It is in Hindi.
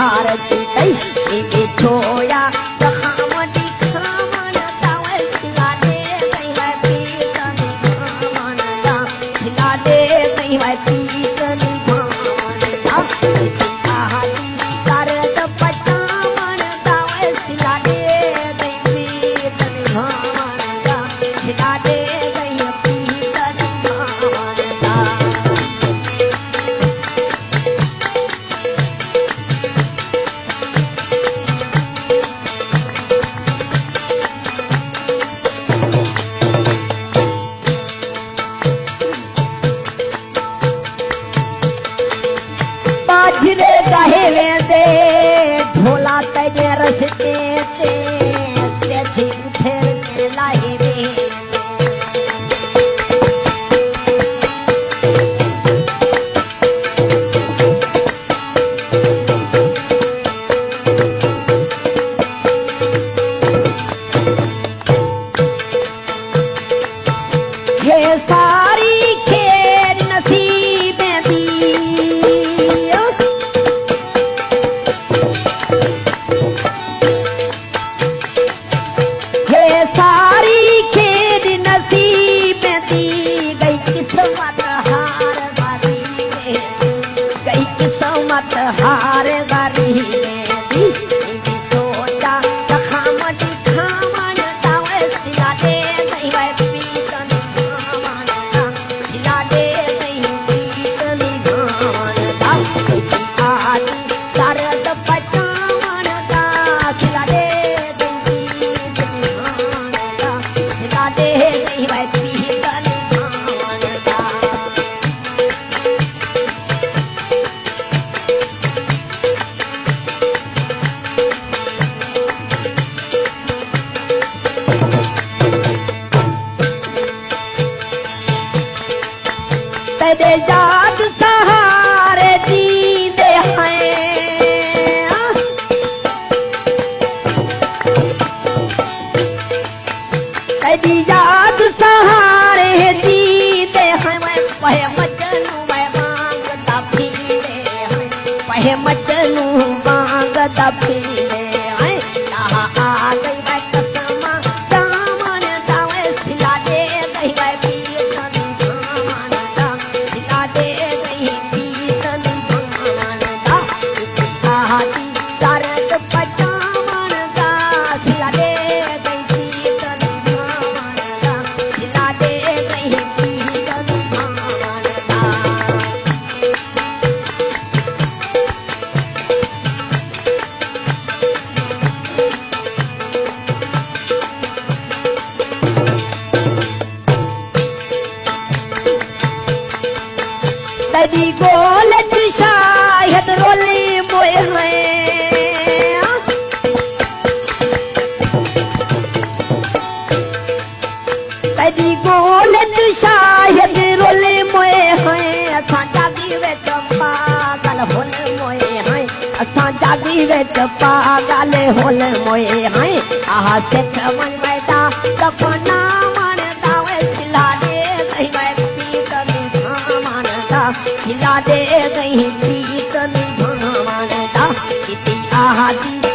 हार जीतै ए छोया खामटी खामन दावे सिला दे गई है पीतन खामन दा सिला दे गई है पीतन खामन दा आहादी करत पटामन दावे सिला दे गई पीतन खामन दा सिला दे गई पीतन खामन दा बाजरे कहे वेंदे ढोला तेरे रस्ते ते तेजी फेर के लाए वे ये सारी खेर नसीबें दी सारी खेद नसीब दी गई किस्मत हार गारी गई किस्मत हार गारी दी सोचा खामटी खामन दावे सिला दे गई है पीतन खामन दा सिला दे गई पीतन खामन दा आदि सरद पटामन दा सिला दे दे गई है पीतन खामन दा तेरे याद सहारे जींदे हैं तेरी याद सहारे जीते हैं वह मजनू मैं मांगता फिरे हैं वह मजनू मांगता फिरे हैं यहाँ आ गई मैं कसम दामन दावे सिला दे गई मैं पीतन खामन दा सिला दे गई पीतन खामन दा आदि दर्द पटामन दा सिला दे गई पीतन खामन दा सिला दे गई पीतन खामन दा तेरी गोलत शायद रोली मोए हैं तेरी गोलत शायद रोली मोए हैं असां जागी विच पागल होले मोए हैं असां जागी विच पागल होले मोए हैं आह सिख मन बैठा सपना मन दावे सिला दे गई मैं पीतन खामन दा सिला दे गई पीतन खामन दा किती आहादी